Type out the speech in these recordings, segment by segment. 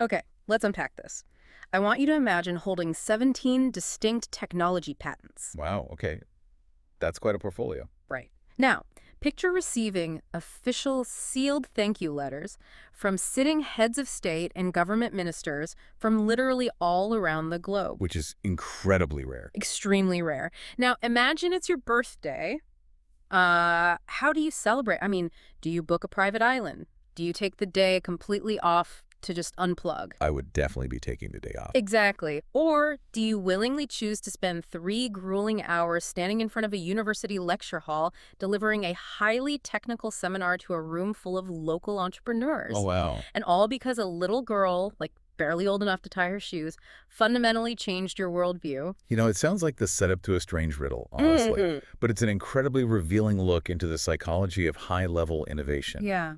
Okay, let's unpack this. I want you to imagine holding 17 distinct technology patents. Wow, okay. That's quite a portfolio. Right. Now, picture receiving official sealed thank you letters from sitting heads of state and government ministers from literally all around the globe. Which is incredibly rare. Extremely rare. Now, imagine it's your birthday. How do you celebrate? I mean, do you book a private island? Do you take the day completely off to just unplug? I would definitely be taking the day off. Exactly. Or do you willingly choose to spend 3 grueling hours standing in front of a university lecture hall delivering a highly technical seminar to a room full of local Oh, entrepreneurs? wow. And all because a little girl, like barely old enough to tie her shoes, fundamentally changed your worldview? It sounds like the setup to a strange riddle, honestly. Mhm. But it's an incredibly revealing look into the psychology of high-level innovation. Yeah.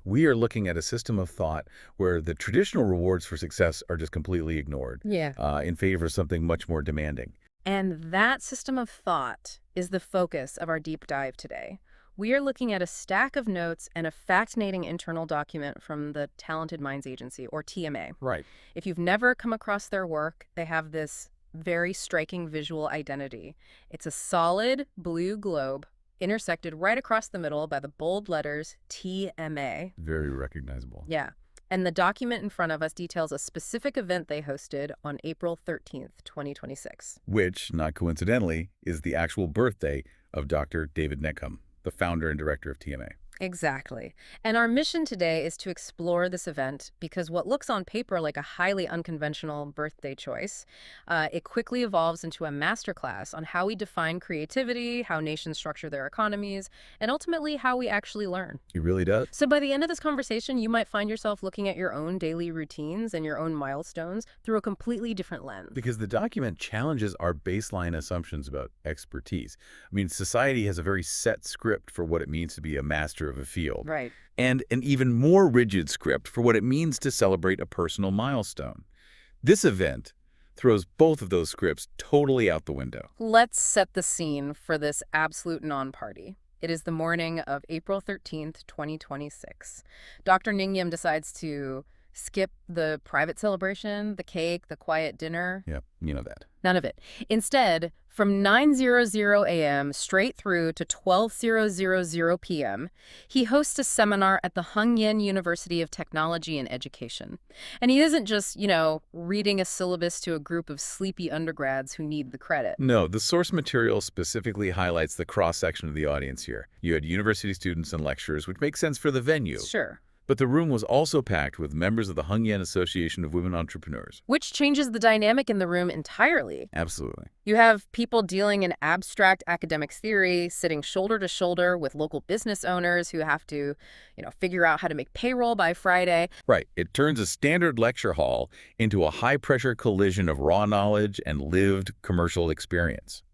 We are looking at a system of thought where the traditional rewards for success are just completely ignored Yeah. in favor of something much more demanding. And that system of thought is the focus of our deep dive today. We are looking at a stack of notes and a fascinating internal document from the Talented Minds Agency, or TMA. Right. If you've never come across their work, they have this very striking visual identity. It's a solid blue globe intersected right across the middle by the bold letters TMA. Very recognizable. Yeah. And the document in front of us details a specific event they hosted on April 13th, 2026. Which, not coincidentally, is the actual birthday of Dr. David Nghiem, the founder and director of TMA. Exactly. And our mission today is to explore this event because what looks on paper like a highly unconventional birthday choice, it quickly evolves into a masterclass on how we define creativity, how nations structure their economies, and ultimately how we actually learn. He really does. So by the end of this conversation, you might find yourself looking at your own daily routines and your own milestones through a completely different lens. Because the document challenges our baseline assumptions about expertise. I mean, society has a very set script for what it means to be a master of a field, Right. and an even more rigid script for what it means to celebrate a personal milestone. This event throws both of those scripts totally out the window. Let's set the scene for this absolute non-party. It is the morning of April 13th, 2026. Dr. Nghiem decides to skip the private celebration, the cake, the quiet dinner. Yep, you know that. None of it. Instead, from 9:00 a.m. straight through to 12:00 p.m., he hosts a seminar at the Nghiem University of Technology and Education. And he isn't just, reading a syllabus to a group of sleepy undergrads who need the credit. No, the source material specifically highlights the cross-section of the audience here. You had university students and lecturers, which makes sense for the venue. Sure. But the room was also packed with members of the Nghiem Association of Women Entrepreneurs. Which changes the dynamic in the room entirely. Absolutely. You have people dealing in abstract academic theory, sitting shoulder to shoulder with local business owners who have to, figure out how to make payroll by Friday. Right. It turns a standard lecture hall into a high-pressure collision of raw knowledge and lived commercial experience.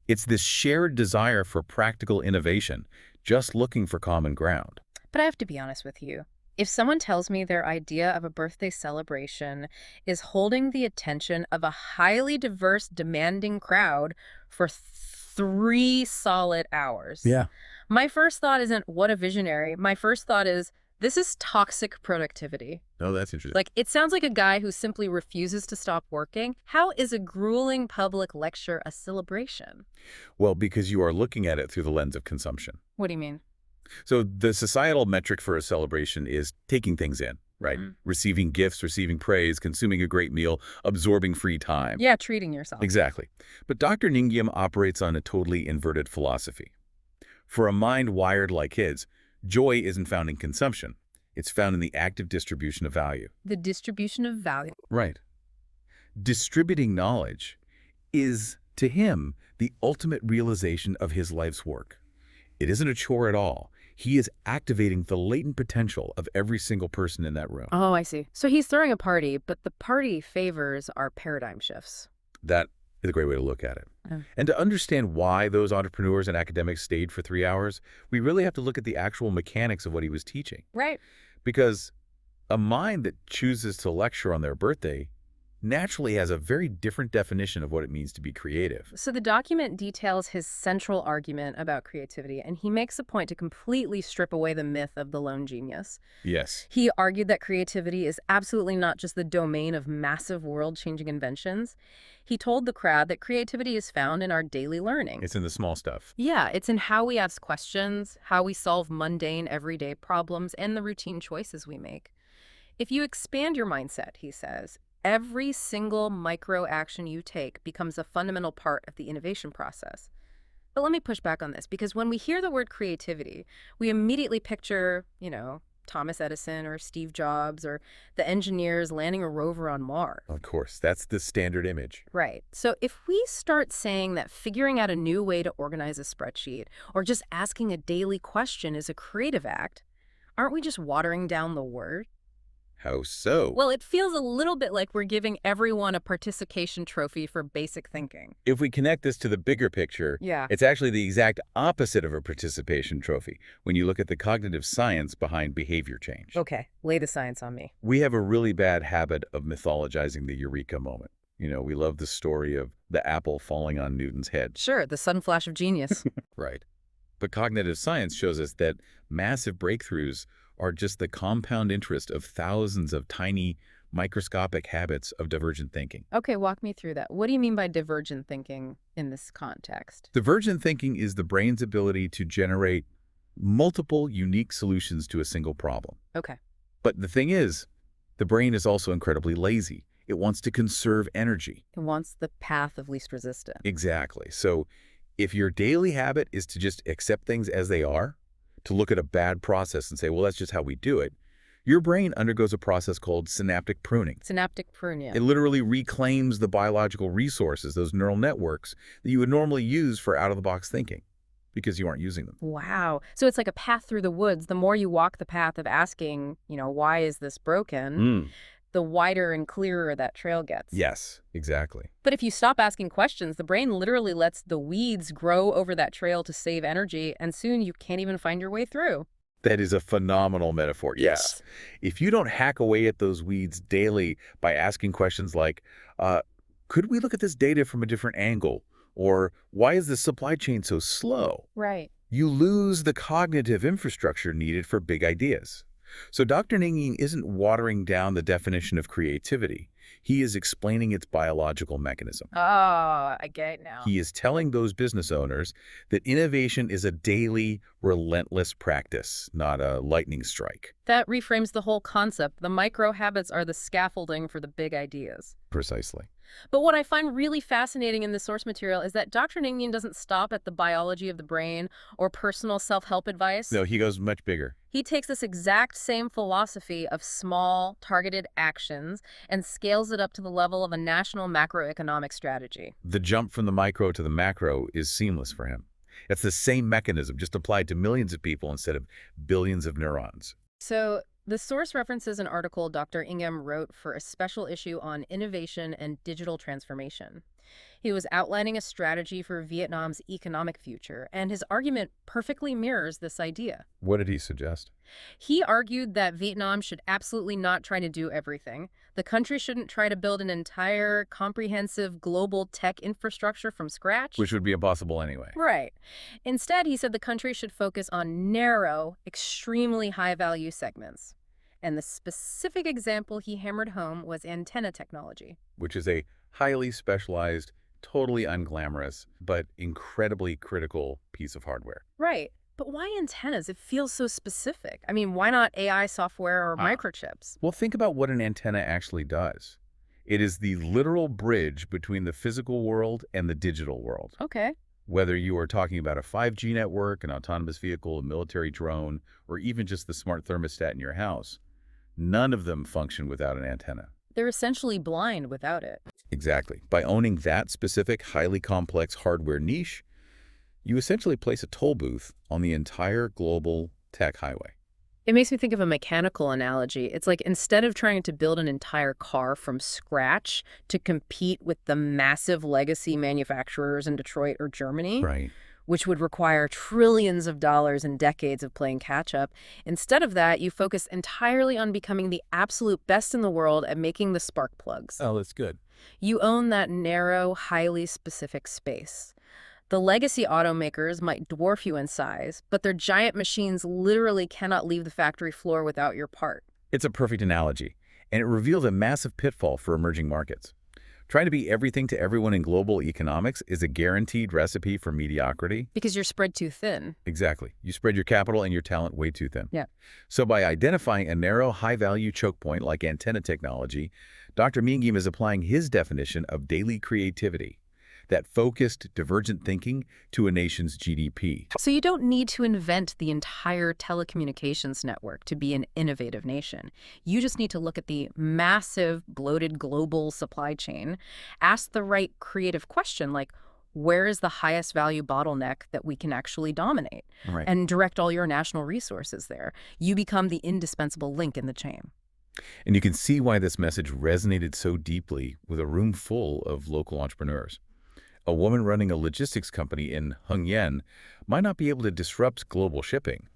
It's this shared desire for practical innovation, just looking for common ground. But I have to be honest with you. If someone tells me their idea of a birthday celebration is holding the attention of a highly diverse, demanding crowd for 3 solid hours, Yeah. my first thought isn't, what a visionary. My first thought is, this is toxic productivity. Oh, that's interesting. Like, it sounds like a guy who simply refuses to stop working. How is a grueling public lecture a celebration? Well, because you are looking at it through the lens of consumption. What do you mean? So the societal metric for a celebration is taking things in, right? Mhm. Receiving gifts, receiving praise, consuming a great meal, absorbing free time. Yeah, treating yourself. Exactly. But Dr. Nghiem operates on a totally inverted philosophy. For a mind wired like his, joy isn't found in consumption. It's found in the active distribution of value. The distribution of value. Right. Distributing knowledge is, to him, the ultimate realization of his life's work. It isn't a chore at all. He is activating the latent potential of every single person in that room. Oh, I see. So he's throwing a party, but the party favors our paradigm shifts. That is a great way to look at it. Oh. And to understand why those entrepreneurs and academics stayed for 3 hours, we really have to look at the actual mechanics of what he was teaching. Right. Because a mind that chooses to lecture on their birthday naturally has a very different definition of what it means to be creative. So the document details his central argument about creativity, and he makes a point to completely strip away the myth of the lone genius. Yes. He argued that creativity is absolutely not just the domain of massive world-changing inventions. He told the crowd that creativity is found in our daily learning. It's in the small stuff. Yeah, it's in how we ask questions, how we solve mundane, everyday problems, and the routine choices we make. If you expand your mindset, he says, every single micro action you take becomes a fundamental part of the innovation process. But let me push back on this, because when we hear the word creativity, we immediately picture, Thomas Edison or Steve Jobs or the engineers landing a rover on Mars. Of course, that's the standard image. Right. So if we start saying that figuring out a new way to organize a spreadsheet or just asking a daily question is a creative act, aren't we just watering down the word? How so? Well, it feels a little bit like we're giving everyone a participation trophy for basic thinking. If we connect this to the bigger picture, Yeah. it's actually the exact opposite of a participation trophy when you look at the cognitive science behind behavior change. Okay, lay the science on me. We have a really bad habit of mythologizing the eureka moment. We love the story of the apple falling on Newton's head. Sure, the sudden flash of genius. Right. But cognitive science shows us that massive breakthroughs are just the compound interest of thousands of tiny, microscopic habits of divergent thinking. Okay, walk me through that. What do you mean by divergent thinking in this context? Divergent thinking is the brain's ability to generate multiple unique solutions to a single problem. Okay. But the thing is, the brain is also incredibly lazy. It wants to conserve energy. It wants the path of least resistance. Exactly. So if your daily habit is to just accept things as they are, to look at a bad process and say, well, that's just how we do it, your brain undergoes a process called synaptic pruning. Synaptic pruning. It literally reclaims the biological resources, those neural networks, that you would normally use for out-of-the-box thinking because you aren't using them. Wow. So it's like a path through the woods. The more you walk the path of asking, why is this broken, the wider and clearer that trail gets. Yes, exactly. But if you stop asking questions, the brain literally lets the weeds grow over that trail to save energy, and soon you can't even find your way through. That is a phenomenal metaphor. Yes. If you don't hack away at those weeds daily by asking questions like, could we look at this data from a different angle? Or why is the supply chain so slow? Right. You lose the cognitive infrastructure needed for big ideas. So Dr. Nghiem isn't watering down the definition of creativity. He is explaining its biological mechanism. Oh, I get it now. He is telling those business owners that innovation is a daily, relentless practice, not a lightning strike. That reframes the whole concept. The micro habits are the scaffolding for the big ideas. Precisely. But what I find really fascinating in the source material is that Dr. Nghiem doesn't stop at the biology of the brain or personal self-help advice. No, he goes much bigger. He takes this exact same philosophy of small, targeted actions and scales it up to the level of a national macroeconomic strategy. The jump from the micro to the macro is seamless for him. It's the same mechanism, just applied to millions of people instead of billions of neurons. So the source references an article Dr. Nghiem wrote for a special issue on innovation and digital transformation. He was outlining a strategy for Vietnam's economic future, and his argument perfectly mirrors this idea. What did he suggest? He argued that Vietnam should absolutely not try to do everything. The country shouldn't try to build an entire, comprehensive global tech infrastructure from scratch. Which would be impossible anyway. Right. Instead, he said the country should focus on narrow, extremely high-value segments. And the specific example he hammered home was antenna technology. Which is a highly specialized, totally unglamorous, but incredibly critical piece of hardware. Right. But why antennas? It feels so specific. I mean, why not AI software or microchips? Well, think about what an antenna actually does. It is the literal bridge between the physical world and the digital world. Okay. Whether you are talking about a 5G network, an autonomous vehicle, a military drone, or even just the smart thermostat in your house, none of them function without an antenna. They're essentially blind without it. Exactly. By owning that specific, highly complex hardware niche, you essentially place a toll booth on the entire global tech highway. It makes me think of a mechanical analogy. It's like instead of trying to build an entire car from scratch to compete with the massive legacy manufacturers in Detroit or Germany, Right. which would require trillions of dollars and decades of playing catch-up. Instead of that, you focus entirely on becoming the absolute best in the world at making the spark plugs. Oh, that's good. You own that narrow, highly specific space. The legacy automakers might dwarf you in size, but their giant machines literally cannot leave the factory floor without your part. It's a perfect analogy, and it reveals a massive pitfall for emerging markets. Trying to be everything to everyone in global economics is a guaranteed recipe for mediocrity. Because you're spread too thin. Exactly. You spread your capital and your talent way too thin. Yeah. So by identifying a narrow, high-value choke point like antenna technology, Dr. Nghiem is applying his definition of daily creativity, that focused, divergent thinking to a nation's GDP. So you don't need to invent the entire telecommunications network to be an innovative nation. You just need to look at the massive, bloated global supply chain, ask the right creative question like, where is the highest value bottleneck that we can actually dominate? Right. And direct all your national resources there. You become the indispensable link in the chain. And you can see why this message resonated so deeply with a room full of local entrepreneurs. A woman running a logistics company in Nghiem might not be able to disrupt global shipping,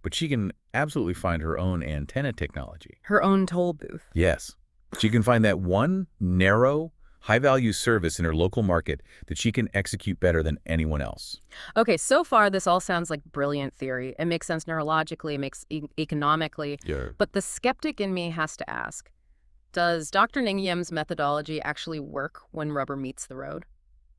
but she can absolutely find her own antenna technology. Her own toll booth. Yes. She can find that one narrow, high-value service in her local market that she can execute better than anyone else. Okay, so far this all sounds like brilliant theory. It makes sense neurologically, it makes economically. Yeah. But the skeptic in me has to ask, does Dr. Nghem's methodology actually work when rubber meets the road?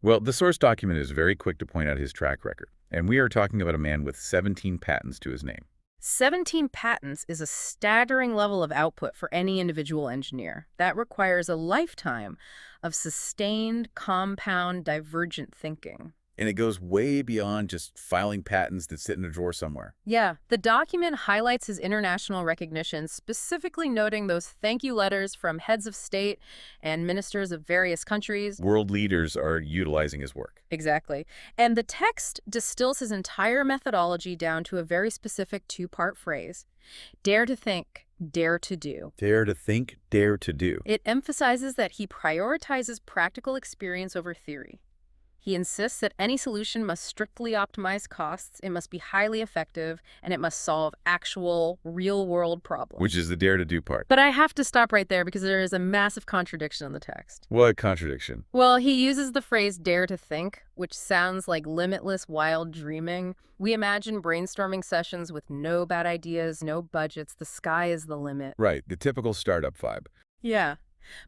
Well, the source document is very quick to point out his track record, and we are talking about a man with 17 patents to his name. 17 patents is a staggering level of output for any individual engineer. That requires a lifetime of sustained, compound, divergent thinking. And it goes way beyond just filing patents that sit in a drawer somewhere. Yeah, the document highlights his international recognition, specifically noting those thank you letters from heads of state and ministers of various countries. World leaders are utilizing his work. Exactly. And the text distills his entire methodology down to a very specific two-part phrase. Dare to think, dare to do. Dare to think, dare to do. It emphasizes that he prioritizes practical experience over theory. He insists that any solution must strictly optimize costs, it must be highly effective, and it must solve actual, real-world problems. Which is the dare to do part. But I have to stop right there because there is a massive contradiction in the text. What contradiction? Well, he uses the phrase dare to think, which sounds like limitless, wild dreaming. We imagine brainstorming sessions with no bad ideas, no budgets, the sky is the limit. Right, the typical startup vibe. Yeah.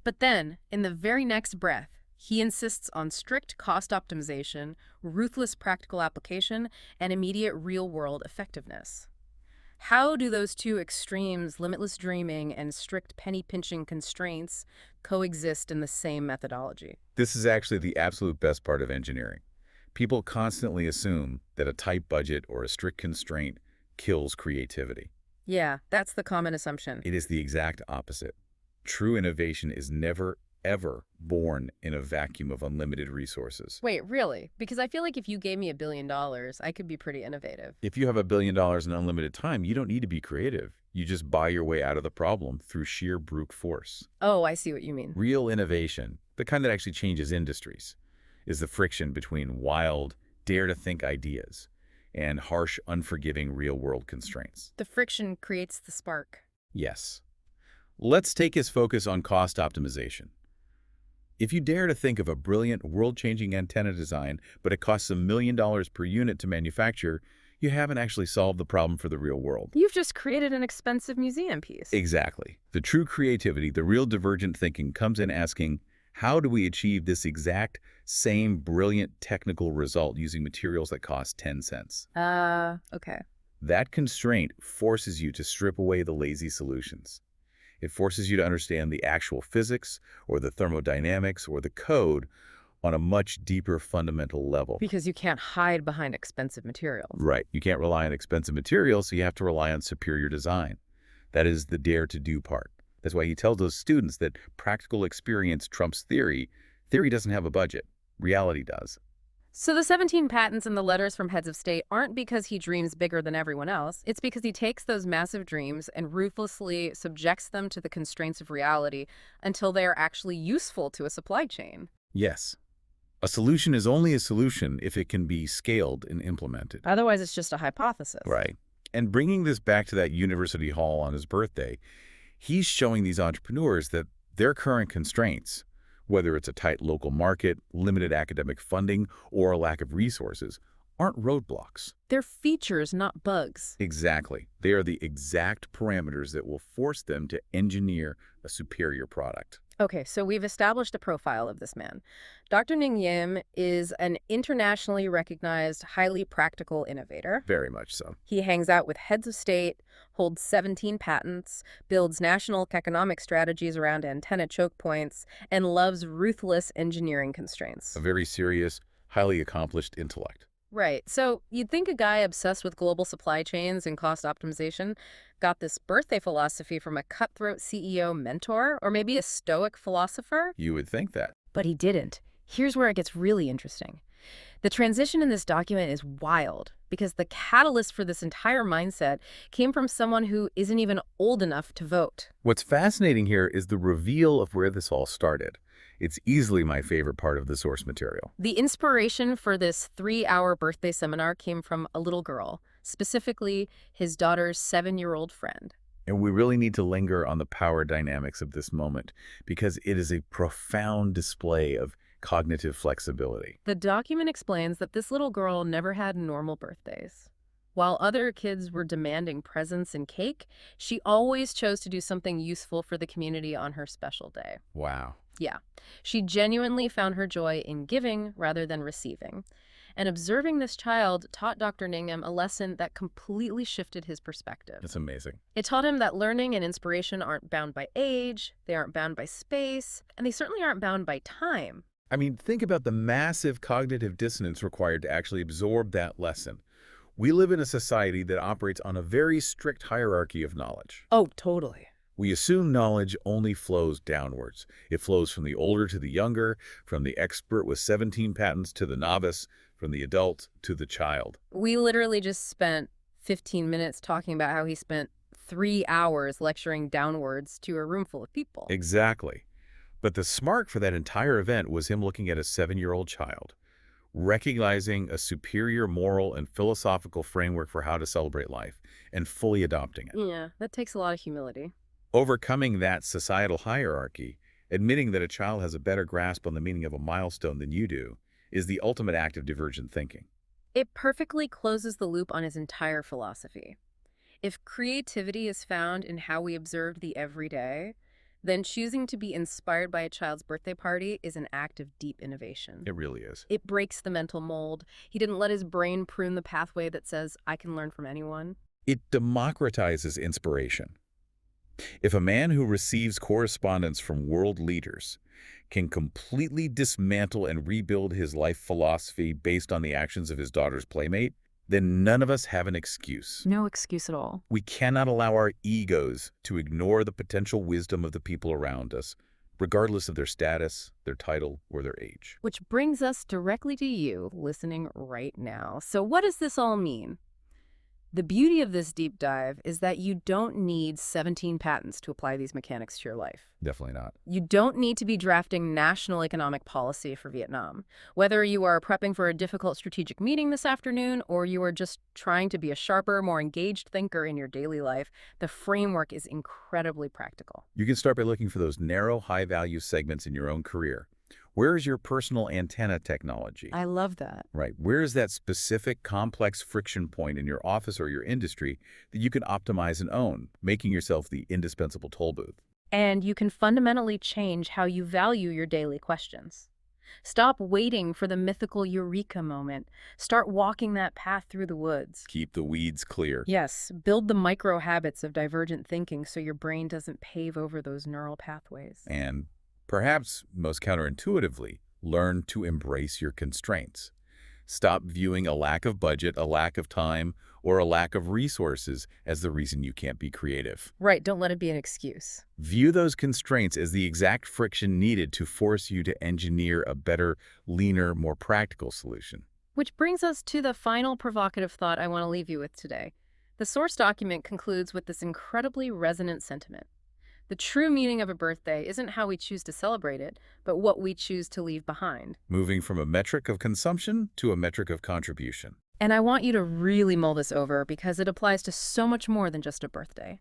But then, in the very next breath, he insists on strict cost optimization, ruthless practical application, and immediate real-world effectiveness. How do those two extremes, limitless dreaming and strict penny-pinching constraints, coexist in the same methodology? This is actually the absolute best part of engineering. People constantly assume that a tight budget or a strict constraint kills creativity. Yeah, that's the common assumption. It is the exact opposite. True innovation is never, ever born in a vacuum of unlimited resources. Wait, really? Because I feel like if you gave me $1 billion, I could be pretty innovative. If you have $1 billion in unlimited time, you don't need to be creative. You just buy your way out of the problem through sheer brute force. Oh, I see what you mean. Real innovation, the kind that actually changes industries, is the friction between wild, dare-to-think ideas and harsh, unforgiving real-world constraints. The friction creates the spark. Yes. Let's take his focus on cost optimization. If you dare to think of a brilliant, world-changing antenna design, but it costs $1 million per unit to manufacture, you haven't actually solved the problem for the real world. You've just created an expensive museum piece. Exactly. The true creativity, the real divergent thinking, comes in asking, how do we achieve this exact same brilliant technical result using materials that cost 10 cents? Okay. That constraint forces you to strip away the lazy solutions. It forces you to understand the actual physics or the thermodynamics or the code on a much deeper fundamental level. Because you can't hide behind expensive materials. Right. You can't rely on expensive materials, so you have to rely on superior design. That is the dare to do part. That's why he tells those students that practical experience trumps theory. Theory doesn't have a budget. Reality does. So the 17 patents and the letters from heads of state aren't because he dreams bigger than everyone else. It's because he takes those massive dreams and ruthlessly subjects them to the constraints of reality until they are actually useful to a supply chain. Yes. A solution is only a solution if it can be scaled and implemented. Otherwise, it's just a hypothesis. Right. And bringing this back to that university hall on his birthday, he's showing these entrepreneurs that their current constraints, whether it's a tight local market, limited academic funding, or a lack of resources, aren't roadblocks. They're features, not bugs. Exactly. They are the exact parameters that will force them to engineer a superior product. Okay, so we've established a profile of this man. Dr. Nghiem is an internationally recognized, highly practical innovator. Very much so. He hangs out with heads of state, holds 17 patents, builds national economic strategies around antenna choke points, and loves ruthless engineering constraints. A very serious, highly accomplished intellect. Right. So you'd think a guy obsessed with global supply chains and cost optimization got this birthday philosophy from a cutthroat CEO mentor or maybe a stoic philosopher, You would think that. but he didn't. Here's where it gets really interesting. The transition in this document is wild because the catalyst for this entire mindset came from someone who isn't even old enough to vote. What's fascinating here is the reveal of where this all started. It's easily my favorite part of the source material. The inspiration for this 3-hour birthday seminar came from a little girl, specifically his daughter's 7-year-old friend. And we really need to linger on the power dynamics of this moment because it is a profound display of cognitive flexibility. The document explains that this little girl never had normal birthdays. While other kids were demanding presents and cake, she always chose to do something useful for the community on her special day. Wow. Yeah, she genuinely found her joy in giving rather than receiving. And observing this child taught Dr. Nghiem a lesson that completely shifted his perspective. That's amazing. It taught him that learning and inspiration aren't bound by age, they aren't bound by space, and they certainly aren't bound by time. I mean, think about the massive cognitive dissonance required to actually absorb that lesson. We live in a society that operates on a very strict hierarchy of knowledge. Oh, totally. We assume knowledge only flows downwards. It flows from the older to the younger, from the expert with 17 patents to the novice, from the adult to the child. We literally just spent 15 minutes talking about how he spent 3 hours lecturing downwards to a room full of people. Exactly. But the spark for that entire event was him looking at a 7-year-old child, recognizing a superior moral and philosophical framework for how to celebrate life, and fully adopting it. Yeah, that takes a lot of humility. Overcoming that societal hierarchy, admitting that a child has a better grasp on the meaning of a milestone than you do, is the ultimate act of divergent thinking. It perfectly closes the loop on his entire philosophy. If creativity is found in how we observe the everyday, then choosing to be inspired by a child's birthday party is an act of deep innovation. It really is. It breaks the mental mold. He didn't let his brain prune the pathway that says, I can learn from anyone. It democratizes inspiration. If a man who receives correspondence from world leaders can completely dismantle and rebuild his life philosophy based on the actions of his daughter's playmate, then none of us have an excuse. No excuse at all. We cannot allow our egos to ignore the potential wisdom of the people around us, regardless of their status, their title, or their age. Which brings us directly to you listening right now. So what does this all mean? The beauty of this deep dive is that you don't need 17 patents to apply these mechanics to your life. Definitely not. You don't need to be drafting national economic policy for Vietnam. Whether you are prepping for a difficult strategic meeting this afternoon or you are just trying to be a sharper, more engaged thinker in your daily life, the framework is incredibly practical. You can start by looking for those narrow, high-value segments in your own career. Where is your personal antenna technology? I love that. Right. Where is that specific complex friction point in your office or your industry that you can optimize and own, making yourself the indispensable toll booth? And you can fundamentally change how you value your daily questions. Stop waiting for the mythical eureka moment. Start walking that path through the woods. Keep the weeds clear. Yes, build the micro habits of divergent thinking so your brain doesn't pave over those neural pathways. And perhaps most counterintuitively, learn to embrace your constraints. Stop viewing a lack of budget, a lack of time, or a lack of resources as the reason you can't be creative. Right, don't let it be an excuse. View those constraints as the exact friction needed to force you to engineer a better, leaner, more practical solution. Which brings us to the final provocative thought I want to leave you with today. The source document concludes with this incredibly resonant sentiment. The true meaning of a birthday isn't how we choose to celebrate it, but what we choose to leave behind. Moving from a metric of consumption to a metric of contribution. And I want you to really mull this over because it applies to so much more than just a birthday.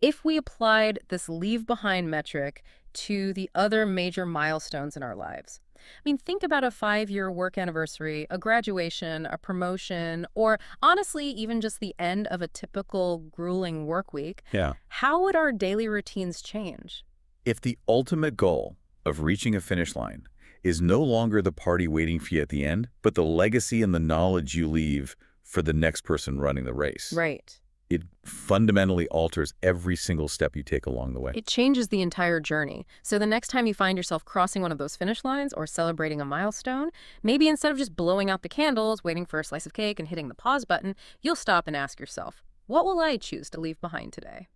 If we applied this leave behind metric to the other major milestones in our lives, I mean, think about a 5-year work anniversary, a graduation, a promotion, or honestly, even just the end of a typical grueling work week. Yeah. How would our daily routines change? If the ultimate goal of reaching a finish line is no longer the party waiting for you at the end, but the legacy and the knowledge you leave for the next person running the race, Right. it fundamentally alters every single step you take along the way. It changes the entire journey. So the next time you find yourself crossing one of those finish lines or celebrating a milestone, maybe instead of just blowing out the candles, waiting for a slice of cake, and hitting the pause button, you'll stop and ask yourself, what will I choose to leave behind today?